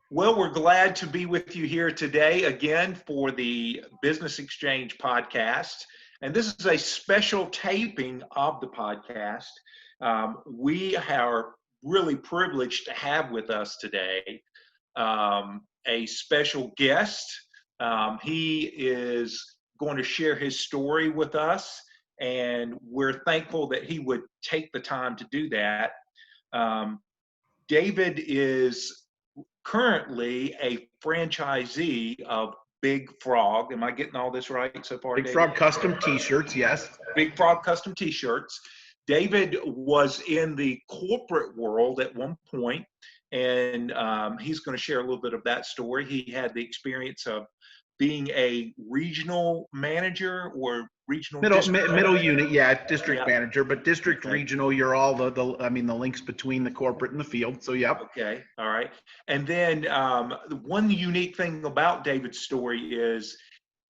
Well, we're glad to be with you here today again for the Business Exchange podcast. And this is a special taping of the podcast. We are really privileged to have with us today a special guest. He is going to share his story with us, and we're thankful that he would take the time to do that. David is currently a franchisee of Big Frog. Am I getting all this right so far, Big David? Frog custom t-shirts, yes. Big Frog custom t-shirts. David was in the corporate world at one point, and he's going to share a little bit of that story. He had the experience of being a regional manager or regional middle unit, yeah, district Yeah. manager, but district, Okay. regional, you're all the links between the corporate and the field. So yep. Okay, all right. And then the one unique thing about David's story is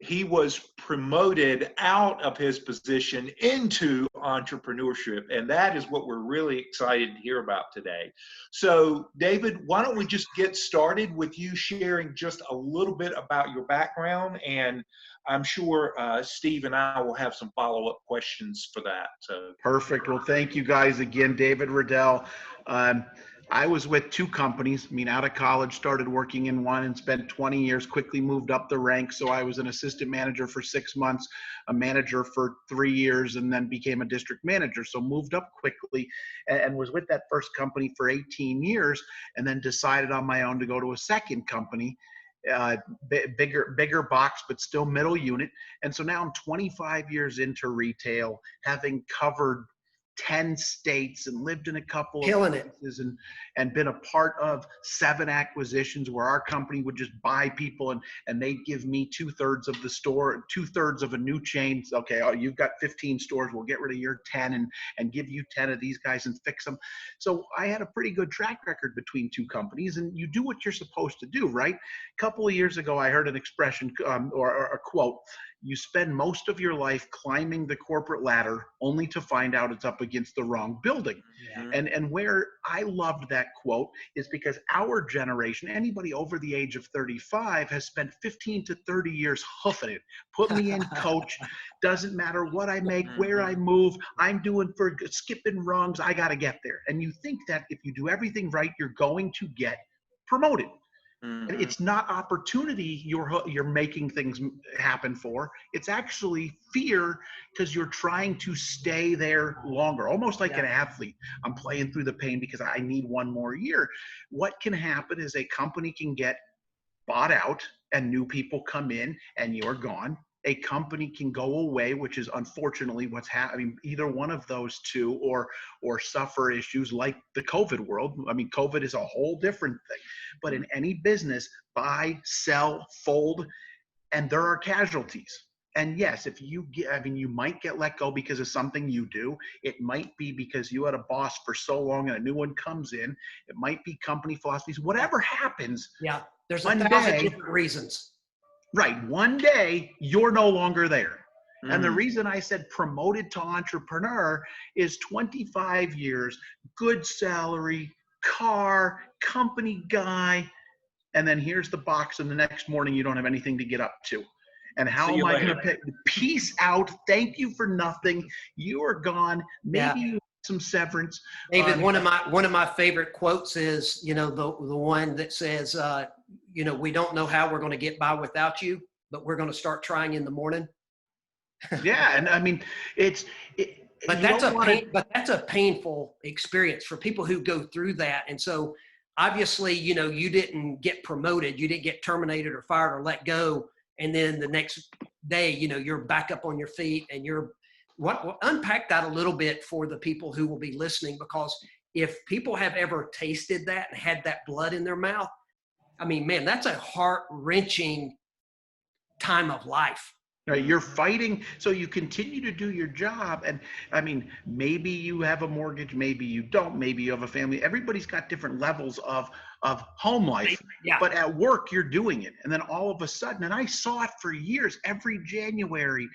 he was promoted out of his position into entrepreneurship, and that is what we're really excited to hear about today. So, David, why don't we just get started with you sharing just a little bit about your background, and I'm sure Steve and I will have some follow-up questions for that. So Perfect. Well, thank you guys again, David Riddell. I was with two companies. Out of college, started working in one and spent 20 years, quickly moved up the ranks. So I was an assistant manager for 6 months, a manager for 3 years, and then became a district manager. So moved up quickly and was with that first company for 18 years, and then decided on my own to go to a second company, bigger box, but still middle unit. And so now I'm 25 years into retail, having covered 10 states and lived in a couple of places and been a part of 7 acquisitions where our company would just buy people and they'd give me 2/3 of the store, 2/3 of a new chain. Okay, you've got 15 stores, we'll get rid of your 10 and give you 10 of these guys and fix them. So I had a pretty good track record between 2 companies, and you do what you're supposed to do, right? A couple of years ago, I heard an expression or a quote: you spend most of your life climbing the corporate ladder only to find out it's up against the wrong building. Mhm. And where I loved that quote is because our generation, anybody over the age of 35, has spent 15 to 30 years hoofing it. Put me in, coach. Doesn't matter what I make, where I move. I'm doing for skipping rungs. I got to get there. And you think that if you do everything right, you're going to get promoted. And it's not opportunity you're making things happen for. It's actually fear, because you're trying to stay there longer, almost like an athlete. I'm playing through the pain because I need one more year. What can happen is a company can get bought out and new people come in and you're gone. A company can go away, which is unfortunately what's happening, either one of those two, or suffer issues like the COVID world. COVID is a whole different thing. But in any business, buy, sell, fold, and there are casualties. And yes, if you get, you might get let go because of something you do. It might be because you had a boss for so long and a new one comes in. It might be company philosophies. Whatever happens. Yeah, there's 1,000 different reasons. Right. One day, you're no longer there. And the reason I said promoted to entrepreneur is 25 years, good salary, car, company guy, and then here's the box, and the next morning you don't have anything to get up to. And how am I going to pay? Peace out. Thank you for nothing. You are gone. Maybe you have some severance. David, one of my favorite quotes is, the one that says, we don't know how we're going to get by without you, but we're going to start trying in the morning. Yeah, and but that's a painful experience for people who go through that. And so obviously, you didn't get promoted, you didn't get terminated or fired or let go, and then the next day, you're back up on your feet, and unpack that a little bit for the people who will be listening, because if people have ever tasted that and had that blood in their mouth, man, that's a heart-wrenching time of life. Right, you're fighting, so you continue to do your job. And I mean, maybe you have a mortgage, maybe you don't, maybe you have a family. Everybody's got different levels of home life, Yeah. but at work you're doing it. And then all of a sudden, and I saw it for years, every January,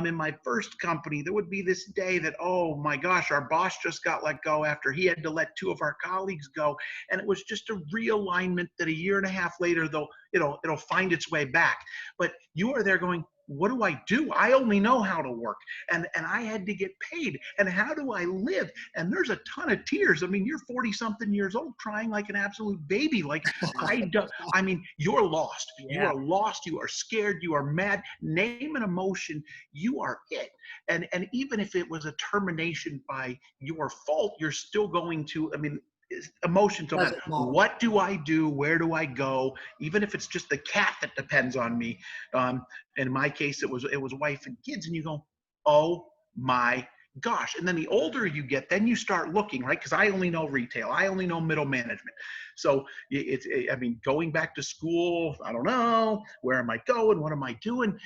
in my first company, there would be this day that, oh my gosh, our boss just got let go after he had to let 2 of our colleagues go. And it was just a realignment that a year and a half later, though, it'll find its way back. But you are there going, what do I do? I only know how to work, and I had to get paid. And how do I live? And there's a ton of tears. I mean, you're 40 something years old, crying like an absolute baby. Like I mean, you're lost. Yeah. You are lost. You are scared. You are mad. Name an emotion. You are it. And even if it was a termination by your fault, you're still going to. I mean, emotions don't matter. What do I do? Where do I go? Even if it's just the cat that depends on me. In my case, it was wife and kids, and you go, oh my gosh. And then the older you get, then you start looking, right? Because I only know retail, I only know middle management. So I mean, going back to school, I don't know, where am I going? What am I doing?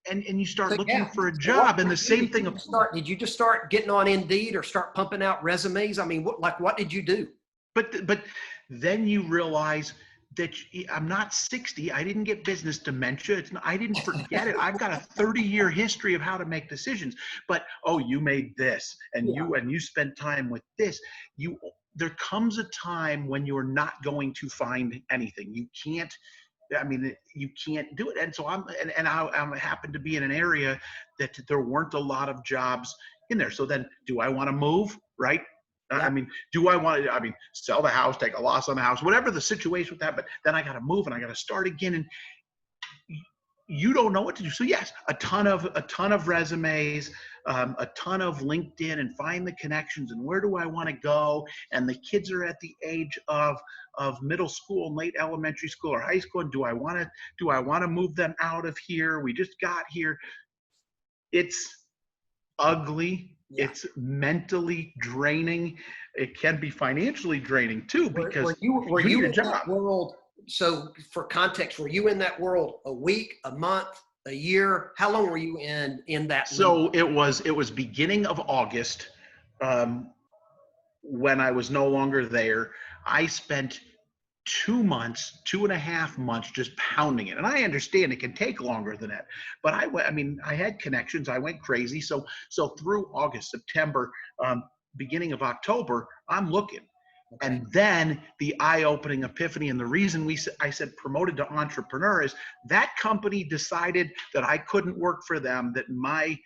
And you start looking for a job, and the same thing. Did you just start getting on Indeed or start pumping out resumes? I mean, what did you do? But then you realize that I'm not 60. I didn't get business dementia. I didn't forget it. I've got a 30-year history of how to make decisions. But oh, you made this, and you spent time with this. There comes a time when you're not going to find anything. You can't. I mean, you can't do it. And so I happen to be in an area that there weren't a lot of jobs in there. So then, do I want to move? Right? Yeah. I mean, do I want to, sell the house, take a loss on the house, whatever the situation with that, but then I got to move and I got to start again. And you don't know what to do. So yes, a ton of resumes, a ton of LinkedIn, and find the connections and where do I want to go? And the kids are at the age of middle school and late elementary school or high school. And do I want to move them out of here? We just got here. It's ugly. Yeah. It's mentally draining. It can be financially draining too, because were you in that world? So for context, were you in that world a week, a month, a year? How long were you in that? So it was beginning of August, when I was no longer there. I spent 2.5 months just pounding it. And I understand it can take longer than that, but I had connections. I went crazy. So through August, September, beginning of October, I'm looking. Okay. And then the eye-opening epiphany, and the reason I said promoted to entrepreneur is that company decided that I couldn't work for them, that my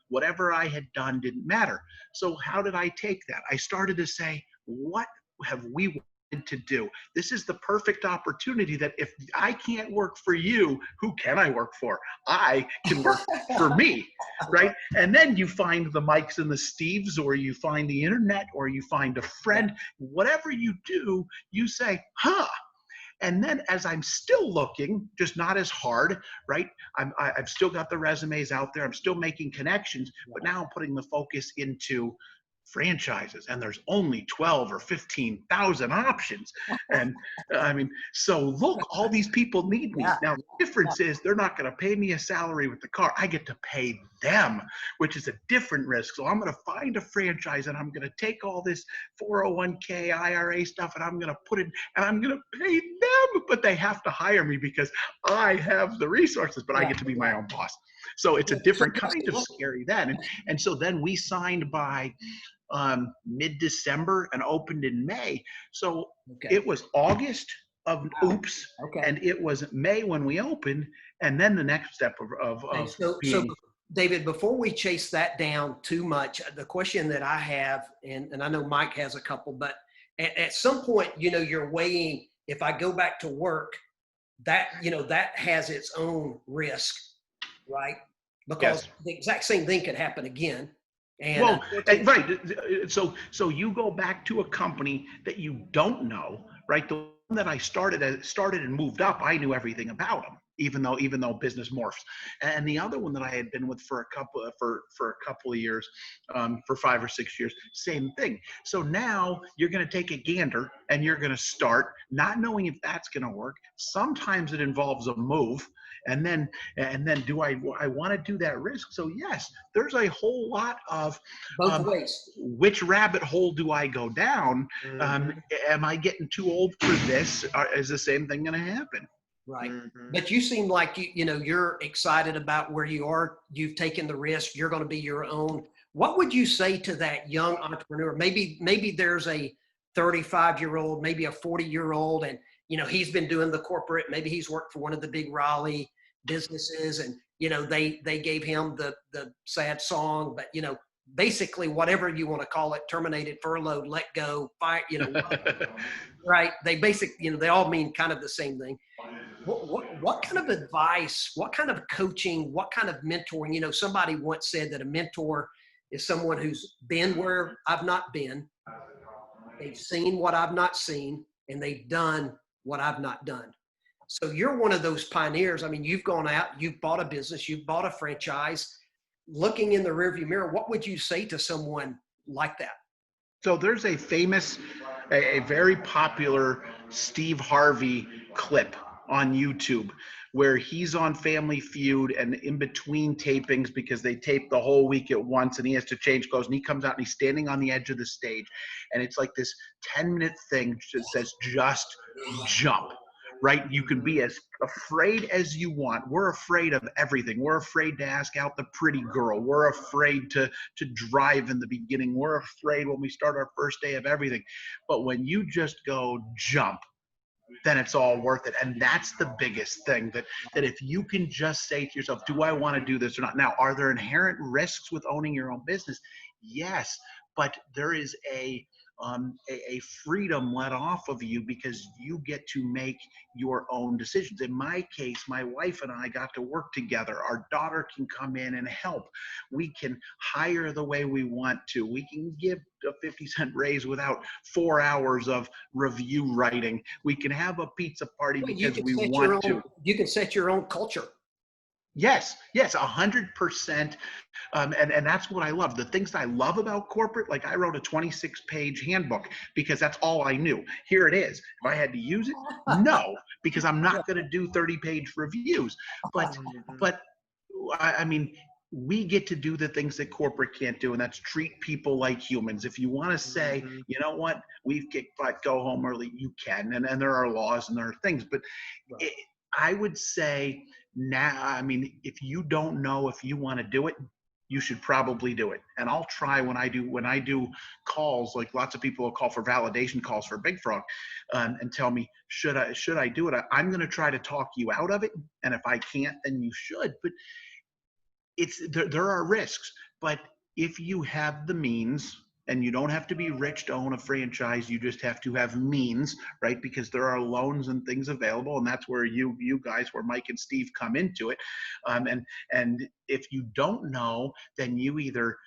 whatever I had done didn't matter. So how did I take that? I started to say, what have we wanted to do? This is the perfect opportunity that if I can't work for you, who can I work for? I can work for me, right? And then you find the Mikes and the Steves, or you find the internet, or you find a friend. Whatever you do, you say, huh. And then as I'm still looking, just not as hard, right? I've still got the resumes out there. I'm still making connections, but now I'm putting the focus into franchises, and there's only 12 or 15,000 options. And so look, all these people need me. Now, the difference is they're not going to pay me a salary with the car. I get to pay them, which is a different risk. So I'm going to find a franchise, and I'm going to take all this 401k, IRA stuff, and I'm going to put it, and I'm going to pay them, but they have to hire me because I have the resources, but I get to be my own boss. So it's a different kind of scary then. And so then we signed by mid-December and opened in May. So it was August of oops, and it was May when we opened, and then the next step of being. So David, before we chase that down too much, the question that I have, and I know Mike has a couple, but at some point, you're weighing, if I go back to work, that has its own risk, right? Because the exact same thing could happen again. And right. So you go back to a company that you don't know, right? The one that I started and moved up, I knew everything about them. even though business morphs. And the other one that I had been with for a couple of years, for 5 or 6 years, same thing. So now you're going to take a gander and you're going to start not knowing if that's going to work. Sometimes it involves a move. And then do I want to do that risk? So yes, there's a whole lot of both ways. Which rabbit hole do I go down? Am I getting too old for this? Is the same thing going to happen? Right. But you seem like you're excited about where you are. You've taken the risk. You're going to be your own. What would you say to that young entrepreneur? Maybe there's a 35-year-old, maybe a 40-year-old, and he's been doing the corporate. Maybe he's worked for one of the big Raleigh businesses, and they gave him the sad song, but basically whatever you want to call it, terminated, furloughed, let go, fire, right? They basically, they all mean kind of the same thing. What kind of advice, what kind of coaching, what kind of mentoring? Somebody once said that a mentor is someone who's been where I've not been, they've seen what I've not seen, and they've done what I've not done. So you're one of those pioneers. I mean, you've gone out, you've bought a business, you've bought a franchise. Looking in the rearview mirror, what would you say to someone like that? So there's a very popular Steve Harvey clip on YouTube where he's on Family Feud, and in between tapings, because they tape the whole week at once and he has to change clothes, and he comes out and he's standing on the edge of the stage, and it's like this 10-minute thing that says, just jump. Right? You can be as afraid as you want. We're afraid of everything. We're afraid to ask out the pretty girl. We're afraid to drive in the beginning. We're afraid when we start our first day of everything. But when you just go jump, then it's all worth it. And that's the biggest thing, that if you can just say to yourself, do I want to do this or not? Now, are there inherent risks with owning your own business? Yes, but there is a freedom let off of you because you get to make your own decisions. In my case, my wife and I got to work together. Our daughter can come in and help. We can hire the way we want to. We can give a 50-cent raise without 4 hours of review writing. We can have a pizza party because we want to. You can set your own culture. Yes, 100%. And that's what I love. The things I love about corporate, like I wrote a 26-page handbook because that's all I knew. Here it is. If I had to use it, no, because I'm not going to do 30-page reviews. But I mean, we get to do the things that corporate can't do, and that's treat people like humans. If you want to say, you know what, we've kicked butt, go home early, you can. And there are laws and there are things. But I would say, now, I mean, if you don't know if you want to do it, you should probably do it. And I'll try when I do calls, like lots of people will call for validation calls for Big Frog, and tell me, should I do it? I'm going to try to talk you out of it. And if I can't, then you should. But there are risks. But if you have the means, and you don't have to be rich to own a franchise, you just have to have means, right? Because there are loans and things available, and that's where you guys, where Mike and Steve come into it. And if you don't know, then you either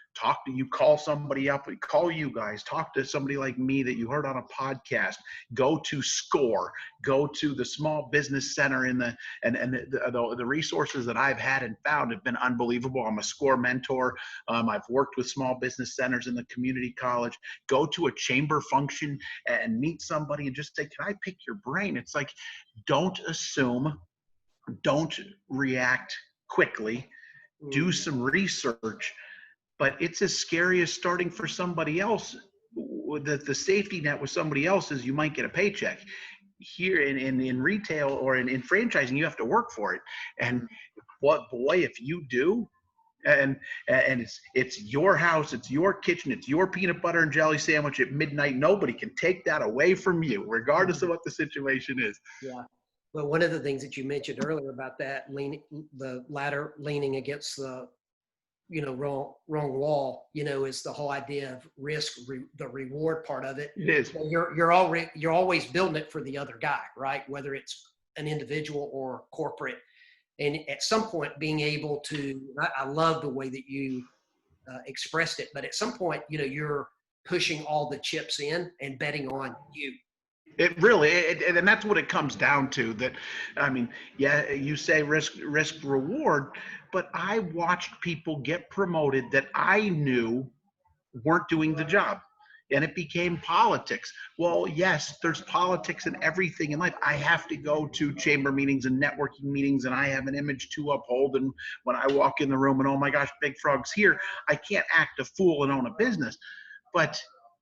call somebody up, call you guys, talk to somebody like me that you heard on a podcast, go to SCORE, go to the Small Business Center and the resources that I've had and found have been unbelievable. I'm a SCORE mentor. I've worked with small business centers in the community college. Go to a chamber function and meet somebody and just say, can I pick your brain? It's like, don't assume, don't react quickly, do some research. But it's as scary as starting for somebody else. The safety net with somebody else is you might get a paycheck. Here in retail or in franchising, you have to work for it. And if you do, and it's your house, it's your kitchen, it's your peanut butter and jelly sandwich at midnight. Nobody can take that away from you, regardless of what the situation is. Yeah. Well, one of the things that you mentioned earlier about that the ladder leaning against the wrong wall, is the whole idea of risk, the reward part of it. It is. So you're always building it for the other guy, right? Whether it's an individual or corporate. And at some point being able to, I love the way that you expressed it, but at some point, you're pushing all the chips in and betting on you. It really, and that's what it comes down to. That, I mean, yeah, you say risk reward, but I watched people get promoted that I knew weren't doing the job. And it became politics. Well, yes, there's politics in everything in life. I have to go to chamber meetings and networking meetings, and I have an image to uphold. And when I walk in the room and, oh my gosh, Big Frog's here, I can't act a fool and own a business. But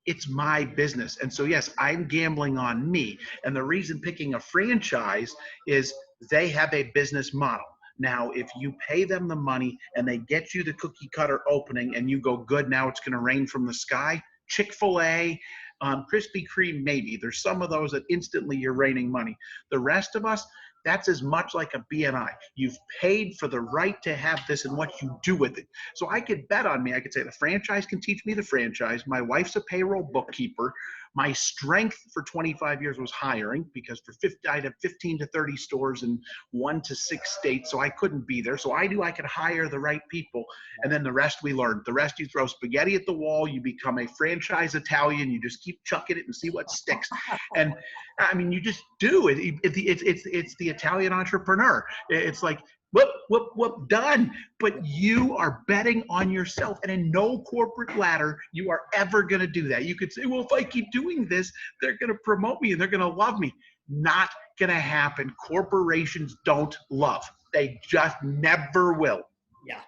it's my business. And so, yes, I'm gambling on me. And the reason picking a franchise is they have a business model. Now, if you pay them the money and they get you the cookie cutter opening and you go, good, now it's going to rain from the sky, Chick-fil-A, Krispy Kreme, maybe. There's some of those that instantly you're raining money. The rest of us, that's as much like a BNI. You've paid for the right to have this and what you do with it. So I could bet on me. I could say the franchise can teach me the franchise. My wife's a payroll bookkeeper. My strength for 25 years was hiring because I had 15 to 30 stores in 1 to 6 states, so I couldn't be there. So I knew I could hire the right people, and then the rest we learned. The rest you throw spaghetti at the wall, you become a franchise Italian, you just keep chucking it and see what sticks. And I mean, you just do it. It's the Italian entrepreneur. It's like, whoop, whoop, whoop, done. But you are betting on yourself. And in no corporate ladder, you are ever going to do that. You could say, well, if I keep doing this, they're going to promote me and they're going to love me. Not going to happen. Corporations don't love. They just never will. Yeah.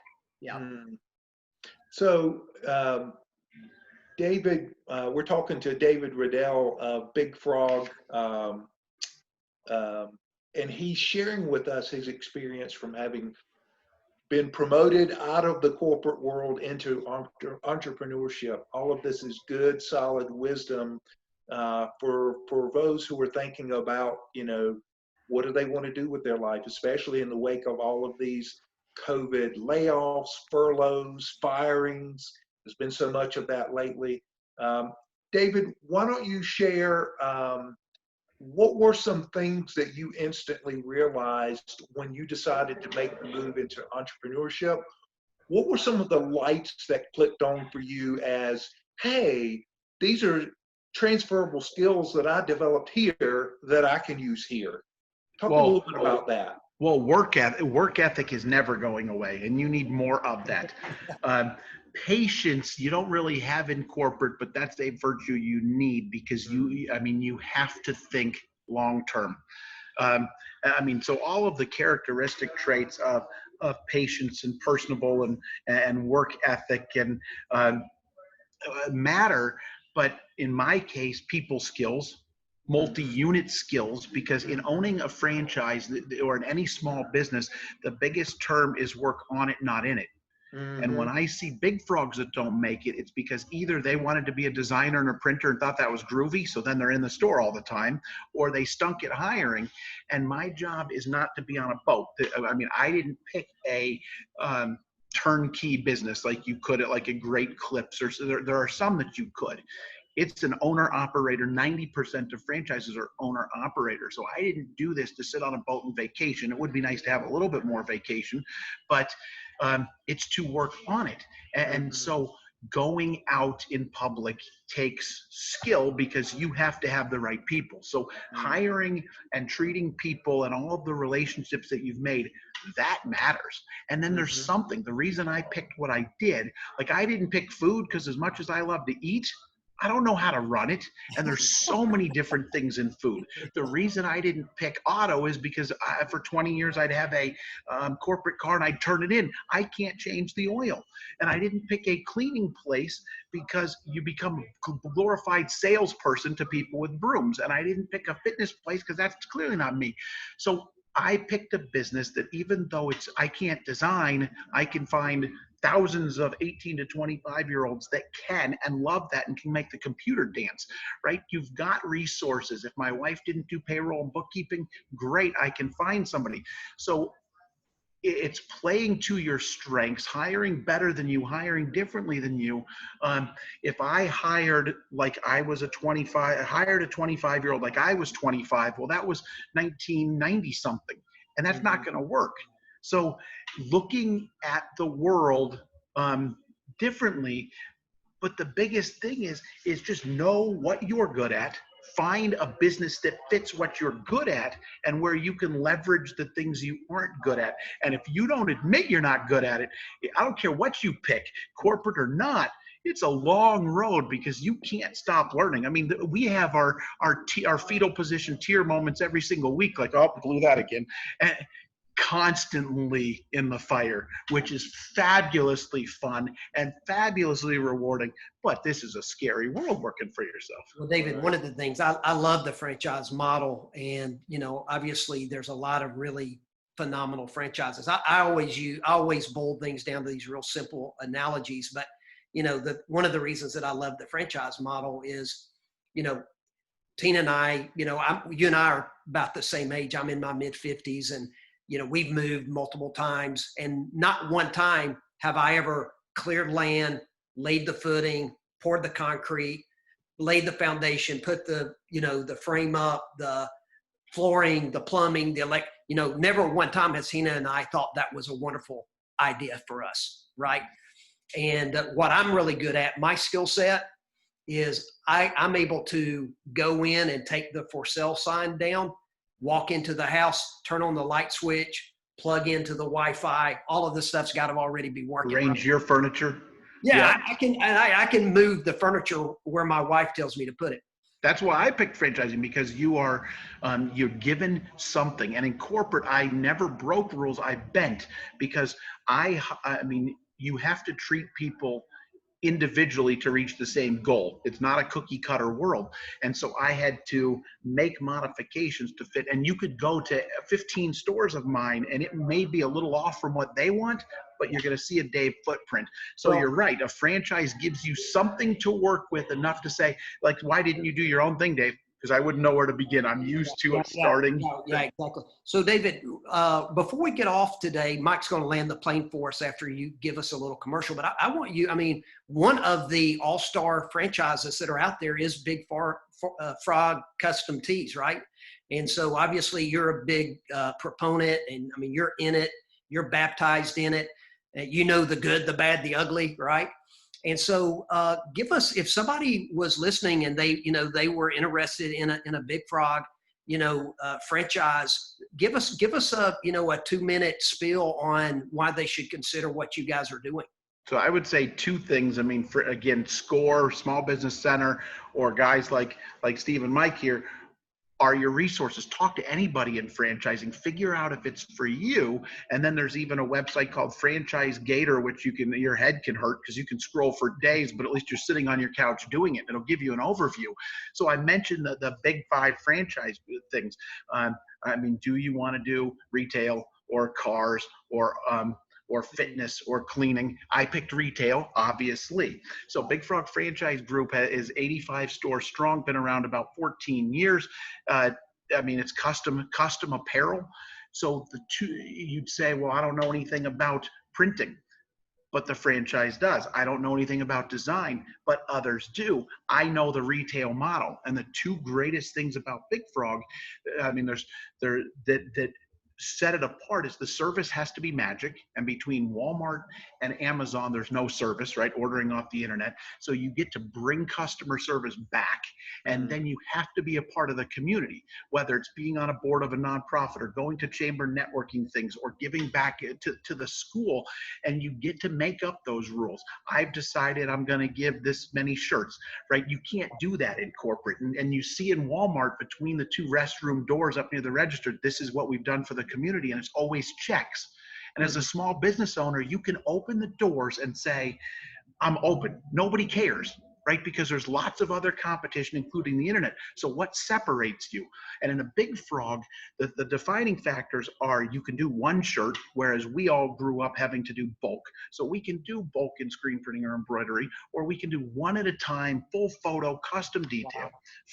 Yeah. So, David, we're talking to David Riddell of Big Frog. And he's sharing with us his experience from having been promoted out of the corporate world into entrepreneurship. All of this is good, solid wisdom for those who are thinking about, what do they want to do with their life, especially in the wake of all of these COVID layoffs, furloughs, firings. There's been so much of that lately. David, why don't you share what were some things that you instantly realized when you decided to make the move into entrepreneurship? What were some of the lights that clicked on for you as, hey, these are transferable skills that I developed here that I can use here? Talk a little bit about that. Well, work ethic is never going away, and you need more of that. Patience, you don't really have in corporate, but that's a virtue you need because you have to think long term. So all of the characteristic traits of patience and personable and work ethic and matter, but in my case, people skills, multi-unit skills, because in owning a franchise or in any small business, the biggest term is work on it, not in it. Mm-hmm. And when I see big frogs that don't make it, it's because either they wanted to be a designer and a printer and thought that was groovy, so then they're in the store all the time, or they stunk at hiring. And my job is not to be on a boat. I mean, I didn't pick a turnkey business like you could at like a Great Clips, or there are some that you could. It's an owner-operator. 90% of franchises are owner-operator. So I didn't do this to sit on a boat and vacation. It would be nice to have a little bit more vacation, but it's to work on it. And so going out in public takes skill because you have to have the right people. So hiring and treating people and all of the relationships that you've made, that matters. And then there's something, the reason I picked what I did, like I didn't pick food because as much as I love to eat, I don't know how to run it. And there's so many different things in food. The reason I didn't pick auto is because for 20 years, I'd have a corporate car and I'd turn it in. I can't change the oil. And I didn't pick a cleaning place because you become a glorified salesperson to people with brooms. And I didn't pick a fitness place because that's clearly not me. So I picked a business that even though I can't design, I can find thousands of 18 to 25-year-olds that can and love that and can make the computer dance, right? You've got resources. If my wife didn't do payroll and bookkeeping, great, I can find somebody. So it's playing to your strengths, hiring better than you, hiring differently than you. If I hired like I was hired a 25-year-old like I was 25, well, that was 1990 something, and that's not going to work. So looking at the world differently, but the biggest thing is just know what you're good at, find a business that fits what you're good at and where you can leverage the things you aren't good at. And if you don't admit you're not good at it, I don't care what you pick, corporate or not, it's a long road because you can't stop learning. I mean, we have our fetal position tear moments every single week, like, oh, blew that again. And constantly in the fire, which is fabulously fun and fabulously rewarding. But this is a scary world working for yourself. Well, David, one of the things I love the franchise model, and obviously there's a lot of really phenomenal franchises. I always boil things down to these real simple analogies, but one of the reasons that I love the franchise model is, Tina and I, you and I are about the same age. I'm in my mid 50s, and we've moved multiple times, and not one time have I ever cleared land, laid the footing, poured the concrete, laid the foundation, put the frame up, the flooring, the plumbing, never one time has Tina and I thought that was a wonderful idea for us, right? And what I'm really good at, my skill set, is I'm able to go in and take the for sale sign down, walk into the house, turn on the light switch, plug into the Wi-Fi. All of this stuff's got to already be working. Arrange your furniture. Yeah, I can move the furniture where my wife tells me to put it. That's why I picked franchising, because you're given something. And in corporate, I never broke rules. I bent, because I mean, you have to treat people individually to reach the same goal. It's not a cookie cutter world. And so I had to make modifications to fit. And you could go to 15 stores of mine and it may be a little off from what they want, but you're going to see a Dave footprint. So you're right. A franchise gives you something to work with, enough to say, like, why didn't you do your own thing, Dave? Because I wouldn't know where to begin. I'm used to starting. Yeah, exactly. So David, before we get off today, Mike's going to land the plane for us after you give us a little commercial. But I want you, one of the all-star franchises that are out there is Big Frog Custom Tees, right? And so obviously you're a big proponent, and you're in it, you're baptized in it. You know the good, the bad, the ugly, right? And so give us, if somebody was listening and they were interested in a Big Frog, franchise, give us a 2-minute spiel on why they should consider what you guys are doing. So I would say two things. SCORE, Small Business Center, or guys like Steve and Mike here, are your resources. Talk to anybody in franchising, figure out if it's for you. And then there's even a website called Franchise Gator, which your head can hurt because you can scroll for days, but at least you're sitting on your couch doing it. It'll give you an overview. So I mentioned the big 5 franchise things. Do you want to do retail or cars or fitness or cleaning? I picked retail, obviously. So Big Frog Franchise Group is 85 stores strong, been around about 14 years. It's custom apparel. So you'd say, well, I don't know anything about printing, but the franchise does. I don't know anything about design, but others do. I know the retail model. And the two greatest things about Big Frog, that set it apart, is the service has to be magic. And between Walmart and Amazon, there's no service, right? Ordering off the internet. So you get to bring customer service back. And then you have to be a part of the community, whether it's being on a board of a nonprofit or going to chamber networking things or giving back to the school. And you get to make up those rules. I've decided I'm going to give this many shirts, right? You can't do that in corporate. And you see in Walmart, between the 2 restroom doors up near the register, this is what we've done for the community, and it's always checks. And as a small business owner, you can open the doors and say, I'm open. Nobody cares, right? Because there's lots of other competition, including the internet. So what separates you? And in a Big Frog, the defining factors are, you can do one shirt, whereas we all grew up having to do bulk. So we can do bulk in screen printing or embroidery, or we can do one at a time, full photo, custom detail,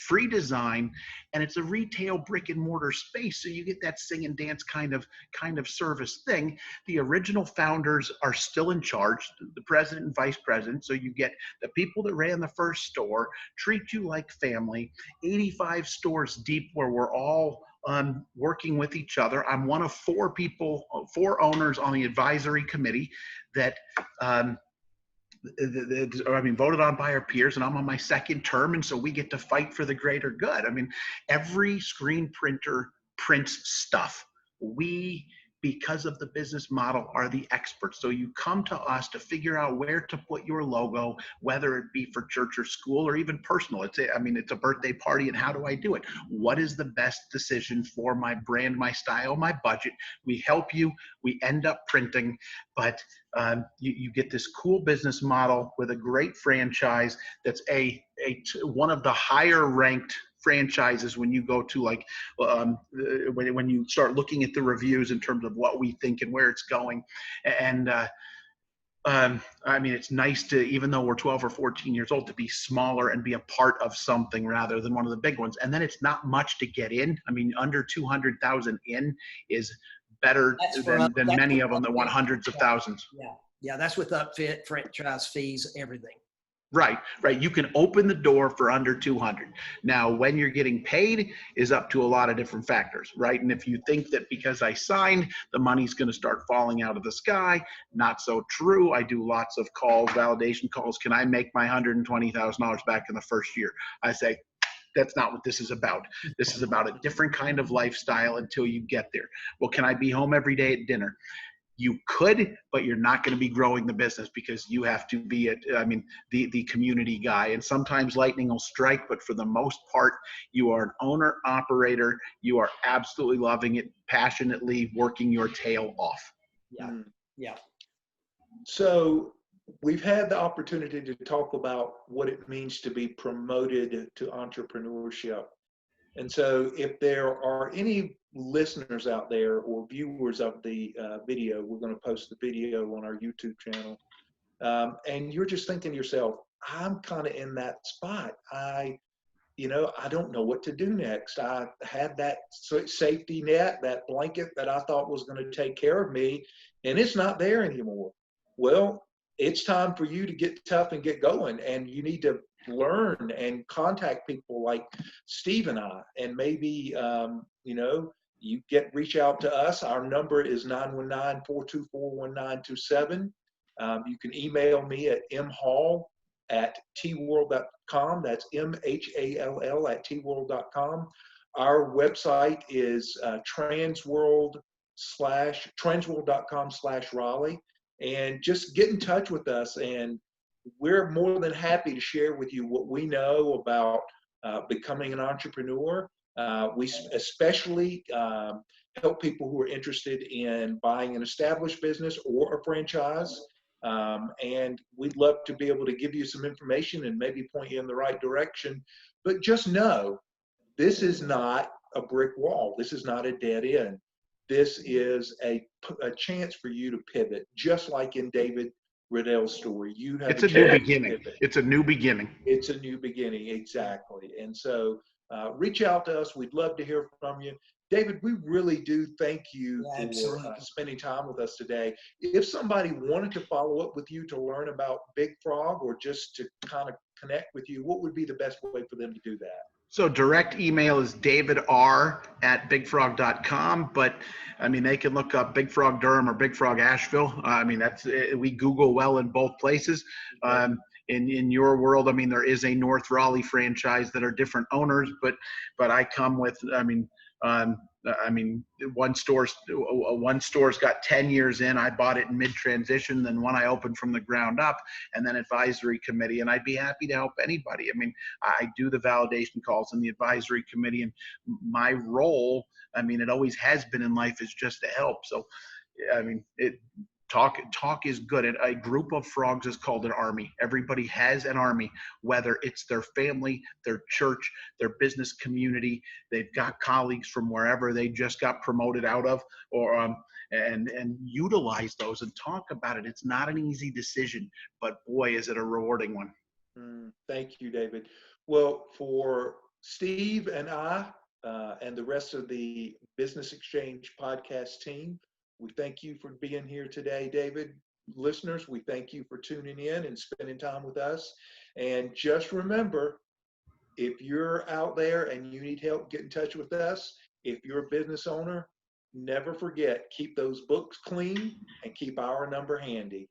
free design, and it's a retail brick and mortar space. So you get that sing and dance kind of service thing. The original founders are still in charge, the president and vice president. So you get the people that ran the first store, treat you like family. 85 stores deep, where we're all working with each other. I'm one of 4 owners on the advisory committee that voted on by our peers, and I'm on my second term, and so we get to fight for the greater good. I mean, every screen printer prints stuff. We, because of the business model, are the experts. So you come to us to figure out where to put your logo, whether it be for church or school or even personal. It's a birthday party, and how do I do it? What is the best decision for my brand, my style, my budget? We help you. We end up printing, but you get this cool business model with a great franchise that's one of the higher ranked franchises when you go to when you start looking at the reviews in terms of what we think and where it's going. And it's nice to, even though we're 12 or 14 years old, to be smaller and be a part of something rather than one of the big ones. And then it's not much to get in. I mean, under 200,000 in is better than many of them that want hundreds of thousands. Yeah, that's with upfit, franchise fees, everything. Right. You can open the door for under 200. Now, when you're getting paid is up to a lot of different factors, right? And if you think that because I signed, the money's going to start falling out of the sky, not so true. I do lots of calls, validation calls. Can I make my $120,000 back in the first year? I say, that's not what this is about. This is about a different kind of lifestyle until you get there. Well, can I be home every day at dinner? You could, but you're not going to be growing the business because you have to be the community guy. And sometimes lightning will strike, but for the most part, you are an owner, operator. You are absolutely loving it, passionately working your tail off. Yeah. So we've had the opportunity to talk about what it means to be promoted to entrepreneurship. And so if there are any listeners out there or viewers of the video, we're going to post the video on our YouTube channel, and you're just thinking to yourself, I'm kind of in that spot. I don't know what to do next. I had that safety net, that blanket that I thought was going to take care of me, and it's not there anymore. Well, it's time for you to get tough and get going, and you need to learn and contact people like Steve and I, and maybe you reach out to us. Our number is 919-424-1927. You can email me at mhall@tworld.com. That's MHALL at tworld.com. Our website is transworld.com/Raleigh, and just get in touch with us, and we're more than happy to share with you what we know about becoming an entrepreneur. We especially help people who are interested in buying an established business or a franchise. And we'd love to be able to give you some information and maybe point you in the right direction. But just know, this is not a brick wall. This is not a dead end. This is a chance for you to pivot, just like in David Riddell's story. It's a new beginning. It's a new beginning. It's a new beginning, exactly. And so reach out to us. We'd love to hear from you. David, we really do thank you for spending time with us today. If somebody wanted to follow up with you to learn about Big Frog or just to kind of connect with you, what would be the best way for them to do that? So direct email is davidr@bigfrog.com, but they can look up Big Frog Durham or Big Frog Asheville. We Google well in both places. In your world, there is a North Raleigh franchise that are different owners, but I come with, one store's got 10 years in. I bought it in mid-transition, then one I opened from the ground up, and then advisory committee. And I'd be happy to help anybody. I do the validation calls in the advisory committee, and my role, it always has been in life, is just to help. So, Talk is good. A group of frogs is called an army. Everybody has an army, whether it's their family, their church, their business community. They've got colleagues from wherever they just got promoted out of, or and utilize those and talk about it. It's not an easy decision, but boy, is it a rewarding one. Thank you, David. Well, for Steve and I and the rest of the Business Exchange podcast team, we thank you for being here today, David. Listeners, we thank you for tuning in and spending time with us. And just remember, if you're out there and you need help, get in touch with us. If you're a business owner, never forget, keep those books clean and keep our number handy.